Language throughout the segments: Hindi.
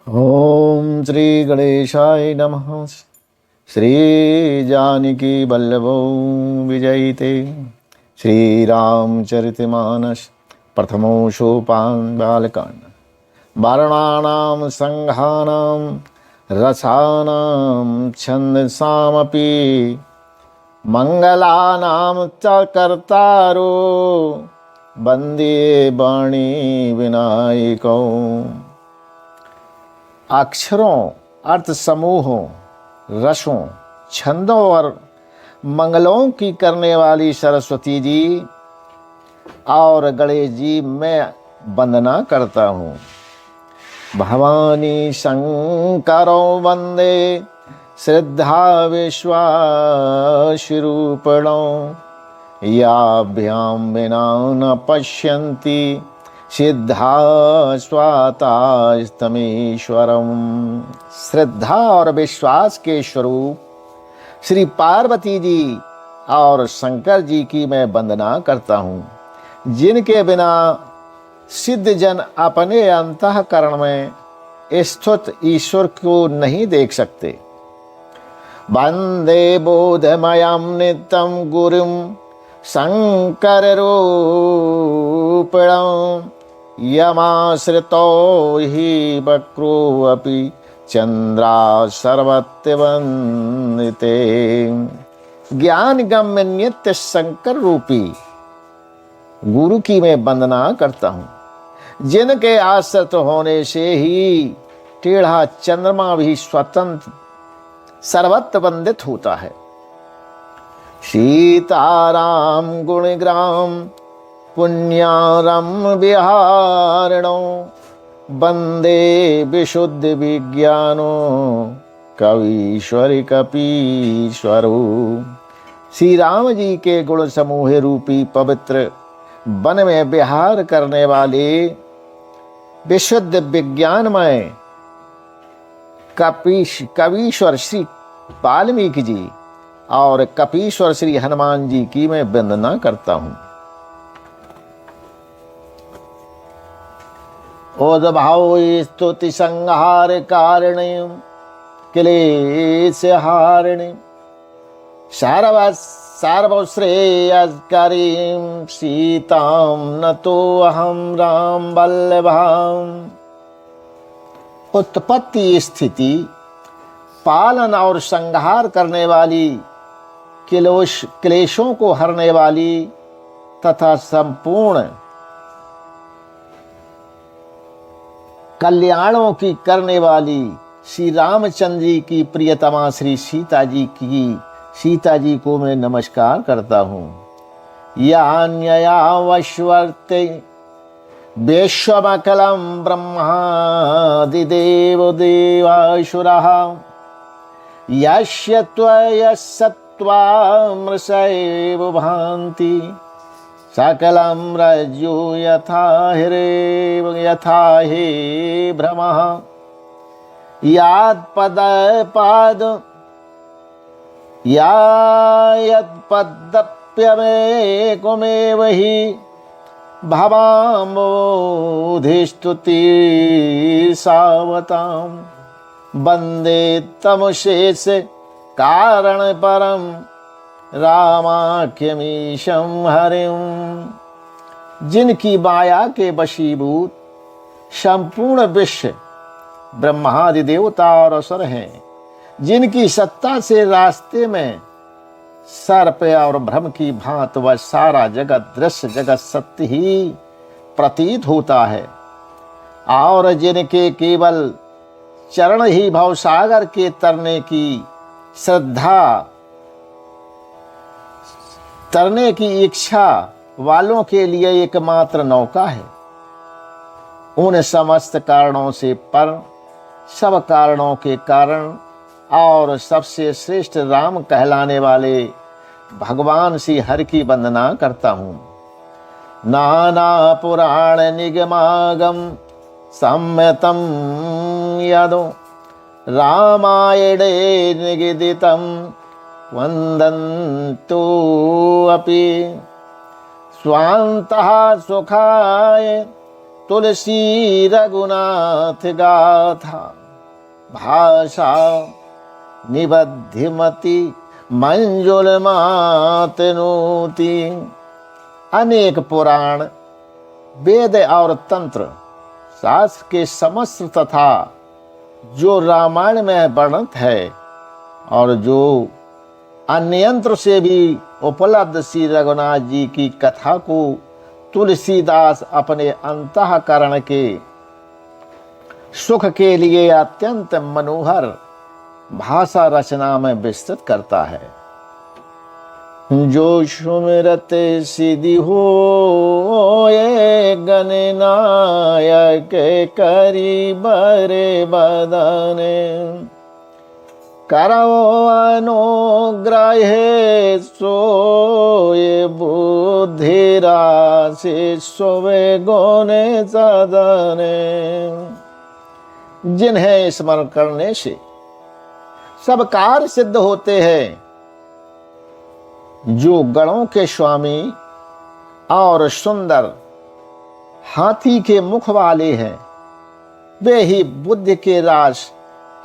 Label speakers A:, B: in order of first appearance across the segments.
A: ओम श्री गणेशाय नमः। श्री जानकी वल्लभो विजयते। श्री रामचरितमानस प्रथमो सोपान बालकांड। वर्णानां संघानां रसानां छन्दसामपि मंगलानां च कर्तारो वन्दे वाणी विनायकौ। अक्षरों, अर्थ समूहों, रसों, छंदों और मंगलों की करने वाली सरस्वती जी और गणेश जी मैं वंदना करता हूँ। भवानी शंकरो वंदे श्रद्धा विश्वासरूपिणो याभ्याम विना न पश्यन्ति सिद्धा स्वातास्तमेश्वरम। श्रद्धा और विश्वास के स्वरूप श्री पार्वती जी और शंकर जी की मैं वंदना करता हूँ, जिनके बिना सिद्ध जन अपने अंतःकरण में स्थित ईश्वर को नहीं देख सकते। वंदे बोधमयं नित्यं गुरुं शंकर रूपिणं यमाश्रितो हि वक्रोऽपि चंद्रा सर्वत्र वंदिते। ज्ञान गम्य नित्य शंकर रूपी गुरु की मैं वंदना करता हूँ, जिनके आश्रित होने से ही टेढ़ा चंद्रमा भी स्वतंत्र सर्वत्र वंदित होता है। सीताराम गुणग्राम पुण्यारम विहारिणो वंदे विशुद्ध विज्ञानो कवीश्वरी कपीश्वरो। श्री राम जी के गुण समूह रूपी पवित्र वन में विहार करने वाले विशुद्ध विज्ञानमय कवीश्वर श्री वाल्मीकि जी और कपीश्वर श्री हनुमान जी की मैं वंदना करता हूँ। ओदभाव स्तुति संहार कारिणी क्लेश हारिणी सर्वश्रेयस्करीं सीतां नतो अहं राम वल्लभाम। उत्पत्ति, स्थिति, पालन और संहार करने वाली, क्लेशों को हरने वाली तथा संपूर्ण कल्याणों की करने वाली श्री रामचंद्र जी की प्रियतमा श्री सीता जी को मैं नमस्कार करता हूँ। यान्यया वश्वर्ते विश्वमखिलं ब्रह्मादिदेव देवासुरः यस्य त्वयसत्त्वामृषैव भान्ति सकलं रज्जु यथा हे भ्रमः यत्पदप्यमेकमेव हि भवाम्बोधिस्तुति सावतां वन्दे तमशेष कारण परम रामाख्यमीशं हरिं। जिनकी माया के वशीभूत संपूर्ण विश्व ब्रह्मादि देवता और असुर हैं, जिनकी सत्ता से रास्ते में सर्प और भ्रम की भांति वह सारा जगत दृश्य जगत सत्य ही प्रतीत होता है, और जिनके केवल चरण ही भवसागर के तरने की श्रद्धा, तरने की इच्छा वालों के लिए एकमात्र नौका है। उन समस्त कारणों से पर, सब कारणों के कारण और सबसे श्रेष्ठ राम कहलाने वाले भगवान श्री हरि की वंदना करता हूँ। नाना पुराण निगमागम सम्यतम यदो रामायणे निगदितं वन्दन्तु अपि स्वान्तः सुखाय तुलसी रघुनाथ गाथा, भाषा निबध्यमति मंजुल मातनोति। अनेक पुराण, वेद और तंत्र शास्त्र के समस्त तथा जो रामायण में वर्णित है और जो अन्यंत्र से भी उपलब्ध श्री रघुनाथ जी की कथा को तुलसीदास अपने अंतःकरण के सुख के लिए अत्यंत मनोहर भाषा रचना में विस्तृत करता है। जो सुमिरत सिद्धि हो ये गणनायक करी बरे बदने, करो अनुग्रह सोए बुद्धि राशि सोवे गुणे सदने। जिन्हें स्मरण करने से सब कार्य सिद्ध होते हैं, जो गणों के स्वामी और सुंदर हाथी के मुख वाले हैं, वे ही बुद्धि के राश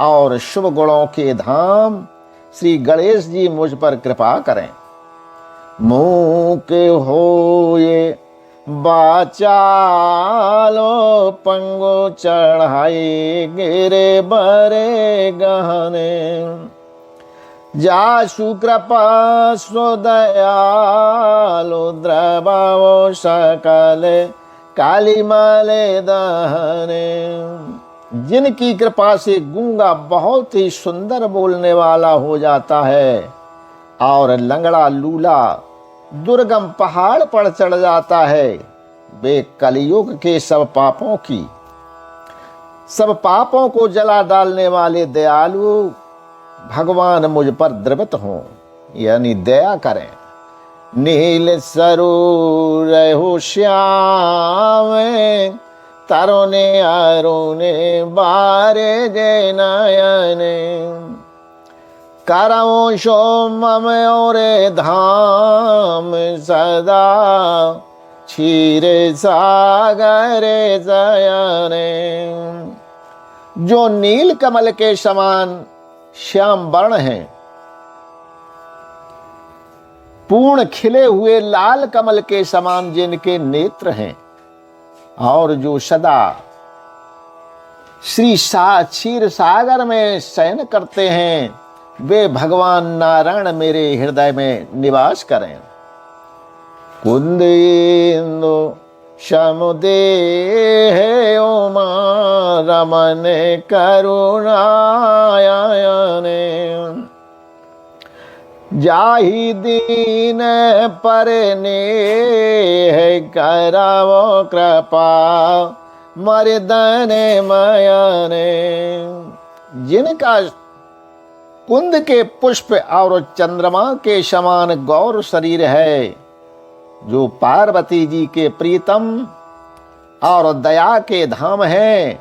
A: और शुभ गुणों के धाम श्री गणेश जी मुझ पर कृपा करें। मुख होए बाचालो पंगो चढ़ाई गिरे बरे गहने, जासु कृपा स्वदयालो द्रवाओ सकल काली माले दहने। जिनकी कृपा से गूंगा बहुत ही सुंदर बोलने वाला हो जाता है और लंगड़ा लूला दुर्गम पहाड़ पर चढ़ जाता है, वे कलयुग के सब पापों को जला डालने वाले दयालु भगवान मुझ पर द्रवित हों, यानी दया करें। नील सरूर हो श्याम तरुणे अरुणे बारे जय नयने, करऊं शो मम और धाम सदा क्षीर सागर जयने। जो नील कमल के समान श्याम वर्ण हैं, पूर्ण खिले हुए लाल कमल के समान जिनके नेत्र हैं, और जो सदा श्री क्षीर सागर में शयन करते हैं, वे भगवान नारायण मेरे हृदय में निवास करें। कुंद इंदु समुदेह उमा रमन करुणायने, जाहि दीन पर नेह करावो कृपा मर्दन मयने। जिनका कुंद के पुष्प और चंद्रमा के समान गौर शरीर है, जो पार्वती जी के प्रीतम और दया के धाम है,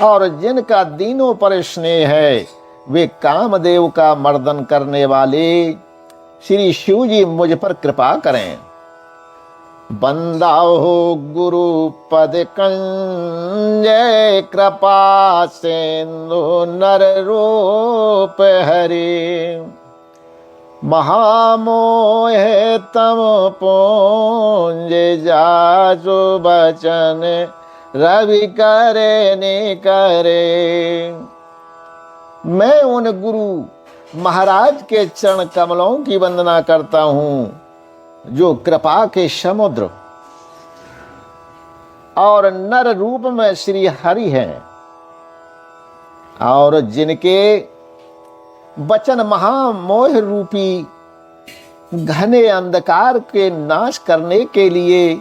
A: और जिनका दीनों पर स्नेह है, वे कामदेव का मर्दन करने वाले श्री शिव जी मुझ पर कृपा करें। बंदाओ गुरु पद कंजय कृपा सिंधु नर रूप हरि, महामोह तम पुंज जाजो बचन रवि करे ने करे। मैं उन गुरु महाराज के चरण कमलों की वंदना करता हूँ, जो कृपा के समुद्र और नर रूप में श्री हरि हैं, और जिनके वचन महामोह रूपी घने अंधकार के नाश करने के लिए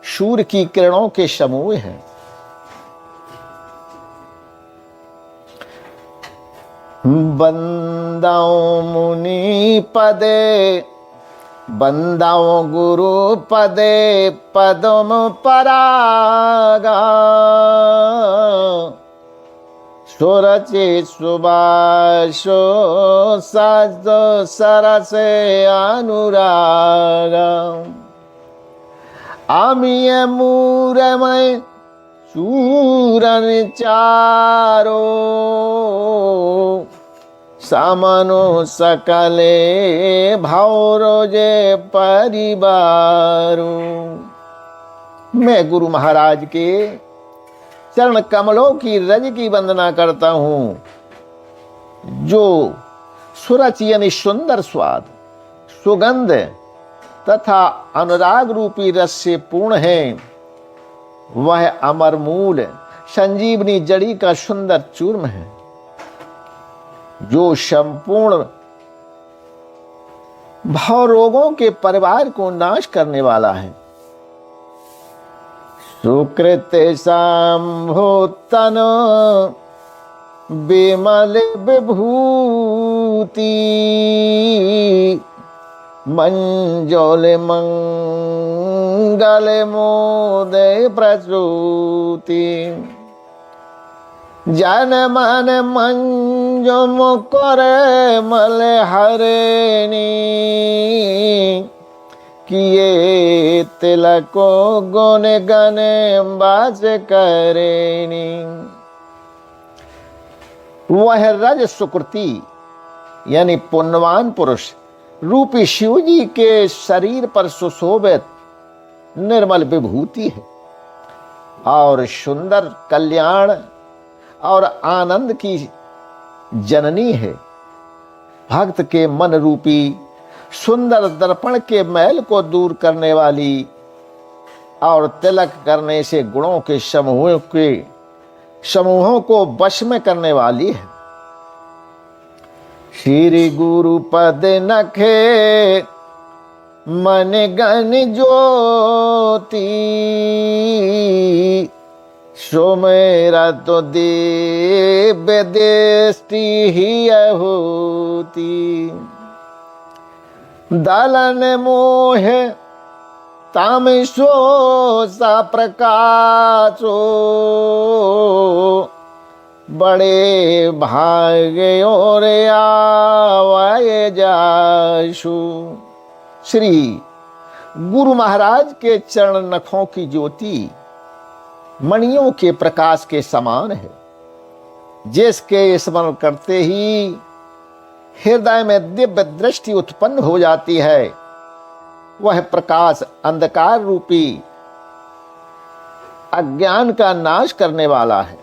A: सूर्य की किरणों के समूह हैं। बंदाओ मुनि पदे बंदाओ गुरु पदे पदम परागा, सुरचे सुबाशो सजो सरसे अनुरागा। आमिय मूरमय चूरन चारो सामनो सकले भौरोजे परिवारो। मैं गुरु महाराज के चरण कमलों की रज की वंदना करता हूँ, जो सुरच यानी सुंदर स्वाद, सुगंध तथा अनुराग रूपी रस से पूर्ण है। वह अमर मूल संजीवनी जड़ी का सुंदर चूर्ण है, जो संपूर्ण भव रोगों के परिवार को नाश करने वाला है। सुकृत संभूतन विमल विभूति मंजोल मंगल मोदय प्रसूति। जन मन मंजो मुकर मल हरणी किए तिलको गुण गण बाज करेणी। वह रज सुकृति यानी पुण्यवान पुरुष रूपी शिव जी के शरीर पर सुशोभित निर्मल विभूति है और सुंदर कल्याण और आनंद की जननी है। भक्त के मन रूपी सुंदर दर्पण के मैल को दूर करने वाली और तिलक करने से गुणों के समूहों को वश में करने वाली है। श्री गुरु पद नखे मन गण ज्योति सो मेरा तो दिव्य दृष्टि ही होती। दलन मोह ताम सो सा प्रकाशो बड़े भाग्य और आवाए जाशु। श्री गुरु महाराज के चरण नखों की ज्योति मणियों के प्रकाश के समान है, जिसके स्मरण करते ही हृदय में दिव्य दृष्टि उत्पन्न हो जाती है। वह प्रकाश अंधकार रूपी अज्ञान का नाश करने वाला है।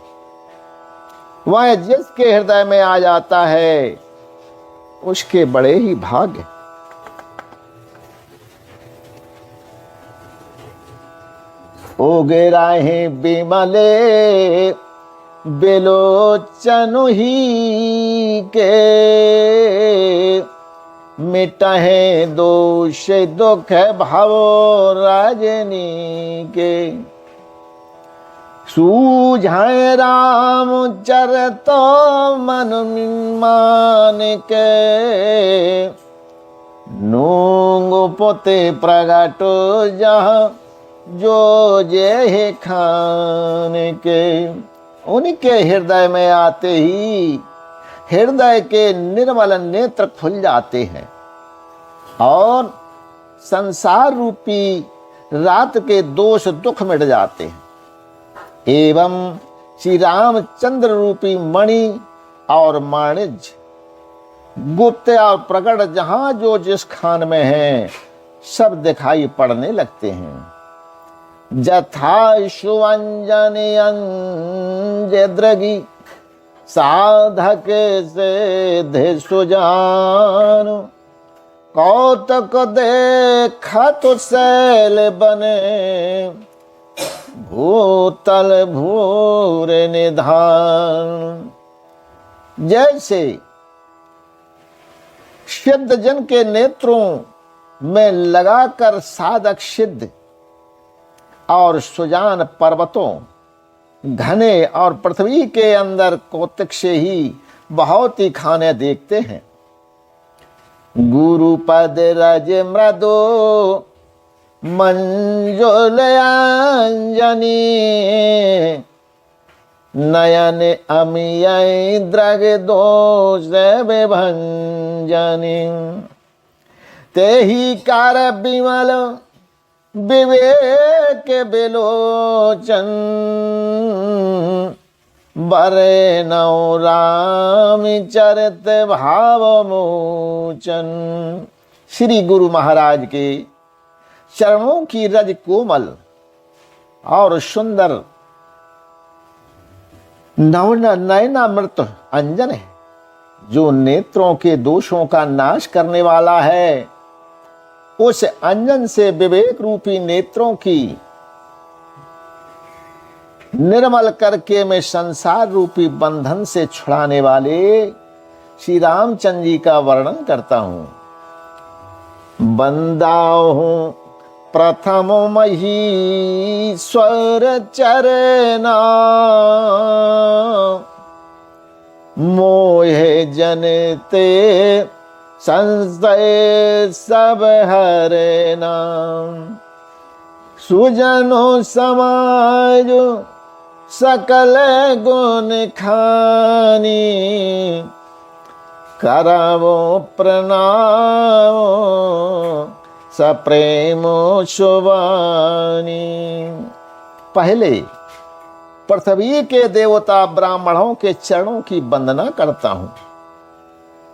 A: वह जिसके हृदय में आ जाता है उसके बड़े ही भाग्य। ओगेराहे बिमले बेलोचन ही के मिटाहे दोष दुख भाव राजनी के। सूझाए राम चरतो मन मान के नूंग पोते प्रगटो जहाँ जो जे खान के। उनके हृदय में आते ही हृदय के निर्मल नेत्र खुल जाते हैं और संसार रूपी रात के दोष दुख मिट जाते हैं। एवं श्री रामचंद्र रूपी मणि और माणिज्य गुप्त और प्रकट जहां जो जिस खान में है सब दिखाई पड़ने लगते हैं। जथा सुअंजन अंजद्रगी साधक से धे सुजान कौतक देखा तो सैल बने भूतल भूर निधान। जैसे सिद्ध जन के नेत्रों में लगाकर साधक सिद्ध और सुजान पर्वतों घने और पृथ्वी के अंदर कौतुक से ही बहुत ही खाने देखते हैं। गुरु पद रज मृदो मंजुल अंजनी नयन अमिय द्रग दोष विभंजनी। तेहि कार विमल विवेक बिलोचन, बरे नौ राम चरित भाव मोचन। श्री गुरु महाराज के चरणों की रज कोमल और सुंदर नयनामृत अंजन है, जो नेत्रों के दोषों का नाश करने वाला है। उस अंजन से विवेक रूपी नेत्रों की निर्मल करके मैं संसार रूपी बंधन से छुड़ाने वाले श्री रामचंद्र जी का वर्णन करता हूं। बंदा हूं प्रथम महीश्वर चरना, मोहे जनते संशय सब हरना। सुजनो समाज सकल गुण खानी, करवो प्रणाम सप्रेमो शुभानी। पहले पृथ्वी के देवता ब्राह्मणों के चरणों की वंदना करता हूं,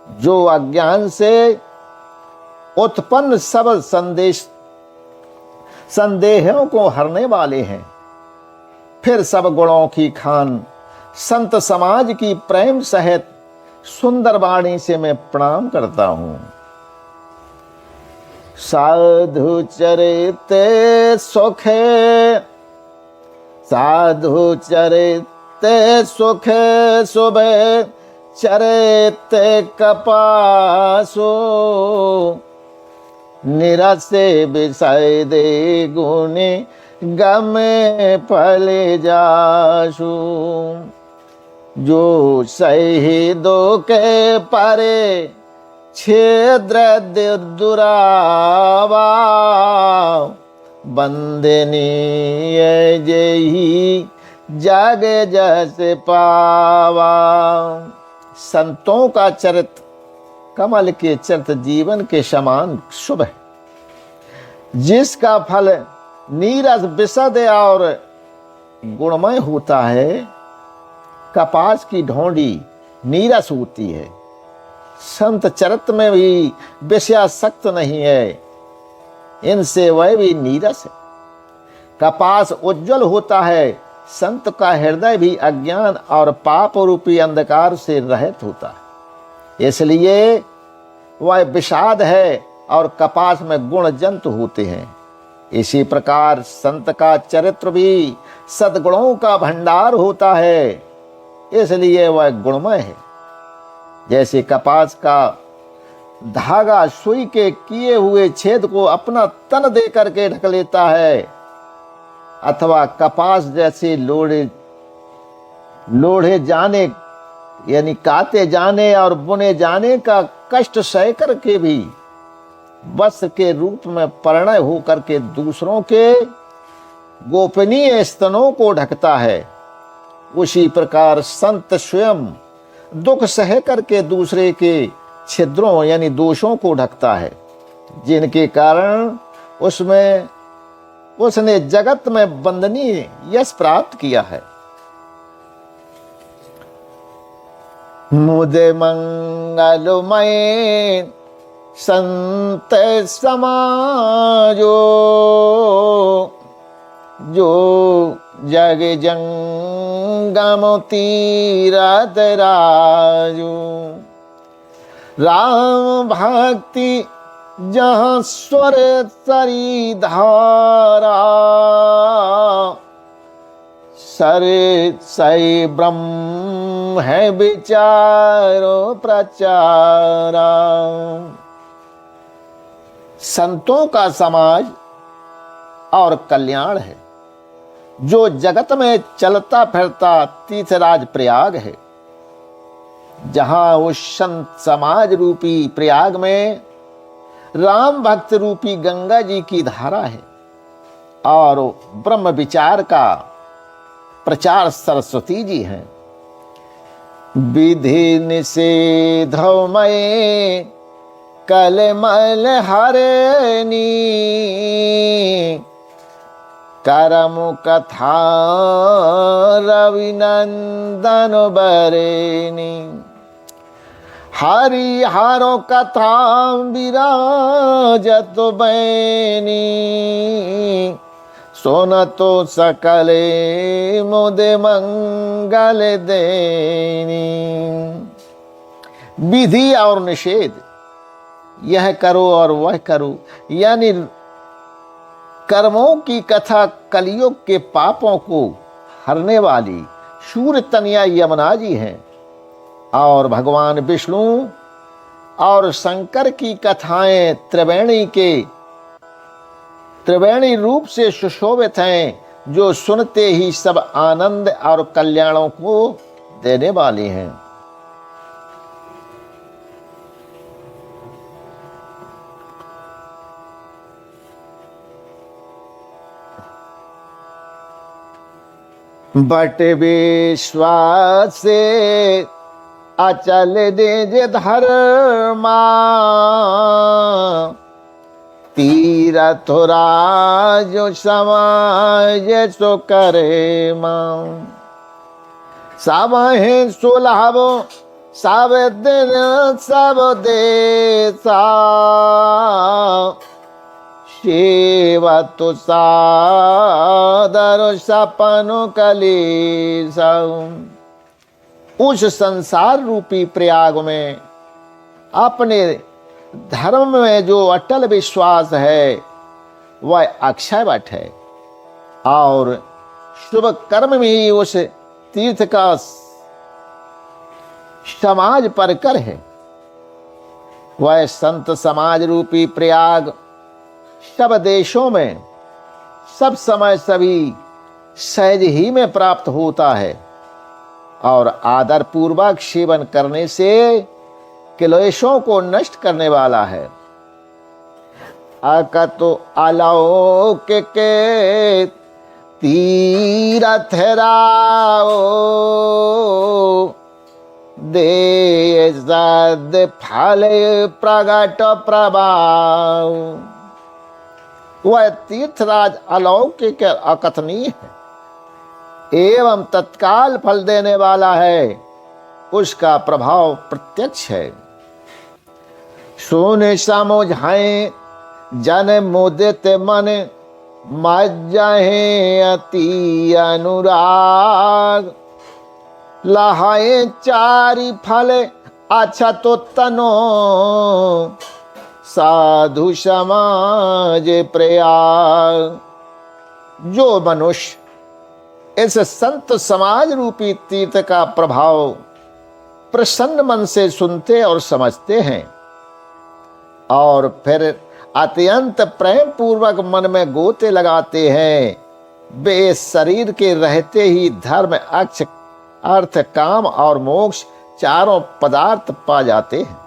A: जो अज्ञान से उत्पन्न सब संदेहों को हरने वाले हैं। फिर सब गुणों की खान संत समाज की प्रेम सहित सुंदर वाणी से मैं प्रणाम करता हूं। साधु चरित सुखे, साधु चरित सुखे सुबह चरित कपासो, निरसे विषय दे गुणे गमे फले जासु। जो शहीदों के परे छिद्र दुरावा, बंदनी जही जग जस पावा। संतों का चरित्र कमल के चरित्र जीवन के समान शुभ है, जिसका फल नीरस विशद और गुणमय होता है। कपास की ढोंडी नीरस होती है, संत चरित्र में भी विषयासक्त नहीं है, इनसे वह भी नीरस है। कपास उज्जवल होता है, संत का हृदय भी अज्ञान और पाप रूपी अंधकार से रहित होता है, इसलिए वह विषाद है और कपास में गुण जंतु होते हैं। इसी प्रकार संत का चरित्र भी सद्गुणों का भंडार होता है, इसलिए वह गुणमय है। जैसे कपास का धागा सुई के किए हुए छेद को अपना तन दे करके ढक लेता है, अथवा कपास जैसे लोढ़े जाने यानी काते जाने और बुने जाने का कष्ट सह करके भी वस्त्र के रूप में परिणय होकर के दूसरों के गोपनीय स्तनों को ढकता है, उसी प्रकार संत स्वयं दुख सह करके दूसरे के छिद्रों यानी दोषों को ढकता है, जिनके कारण उसने जगत में वंदनीय यश प्राप्त किया है। मुझे मंगलमय संत समाजो, जो जग जंगम तीरथ राजो। राम भक्ति जहाँ स्वर सरी धारा, सरे सही ब्रह्म है विचारो प्रचारा। संतों का समाज और कल्याण है, जो जगत में चलता फिरता तीर्थराज प्रयाग है। जहां उस संत समाज रूपी प्रयाग में राम भक्त रूपी गंगा जी की धारा है और ब्रह्म विचार का प्रचार सरस्वती जी हैं। विधि निषेधमय कलमल हरनी, करम कथा रविनंदन बरेनी। हरि हारो कथा विराजत बैनी। सोनतो सकले मुदे मंगल देनी। विधि और निषेध, यह करो और वह करो, यानी कर्मों की कथा कलयुग के पापों को हरने वाली शूर तनया यमुना जी हैं। और भगवान विष्णु और शंकर की कथाएं त्रिवेणी रूप से सुशोभित हैं, जो सुनते ही सब आनंद और कल्याणों को देने वाली हैं। बट विश्वास से अचल निज धर्मा। तीरथ राज समाज सो करे मां। सब है सुलभ सब दिन सब देसा। सेवा तो सादर सपनो कलेसा। उस संसार रूपी प्रयाग में अपने धर्म में जो अटल विश्वास है वह अक्षय वट है, और शुभ कर्म में ही उस तीर्थ का समाज परकर है। वह संत समाज रूपी प्रयाग सब देशों में सब समय सभी सहज ही में प्राप्त होता है, और आदर पूर्वक सेवन करने से क्लेशों को नष्ट करने वाला है। अकतो अलौकिक के तीरथ राओ। दे सद फल प्रगट प्रभाव। वह तीर्थराज अलौकिक अकथनीय है एवं तत्काल फल देने वाला है, उसका प्रभाव प्रत्यक्ष है। सोने समझाए जन मुदित मन, मज्जहे अति अनुराग। लहाए चारि फल अच्छा तो तनो, साधु समाज प्रयाग। जो मनुष्य इस संत समाज रूपी तीर्थ का प्रभाव प्रसन्न मन से सुनते और समझते हैं, और फिर अत्यंत प्रेम पूर्वक मन में गोते लगाते हैं, वे शरीर के रहते ही धर्म अर्थ काम और मोक्ष चारों पदार्थ पा जाते हैं।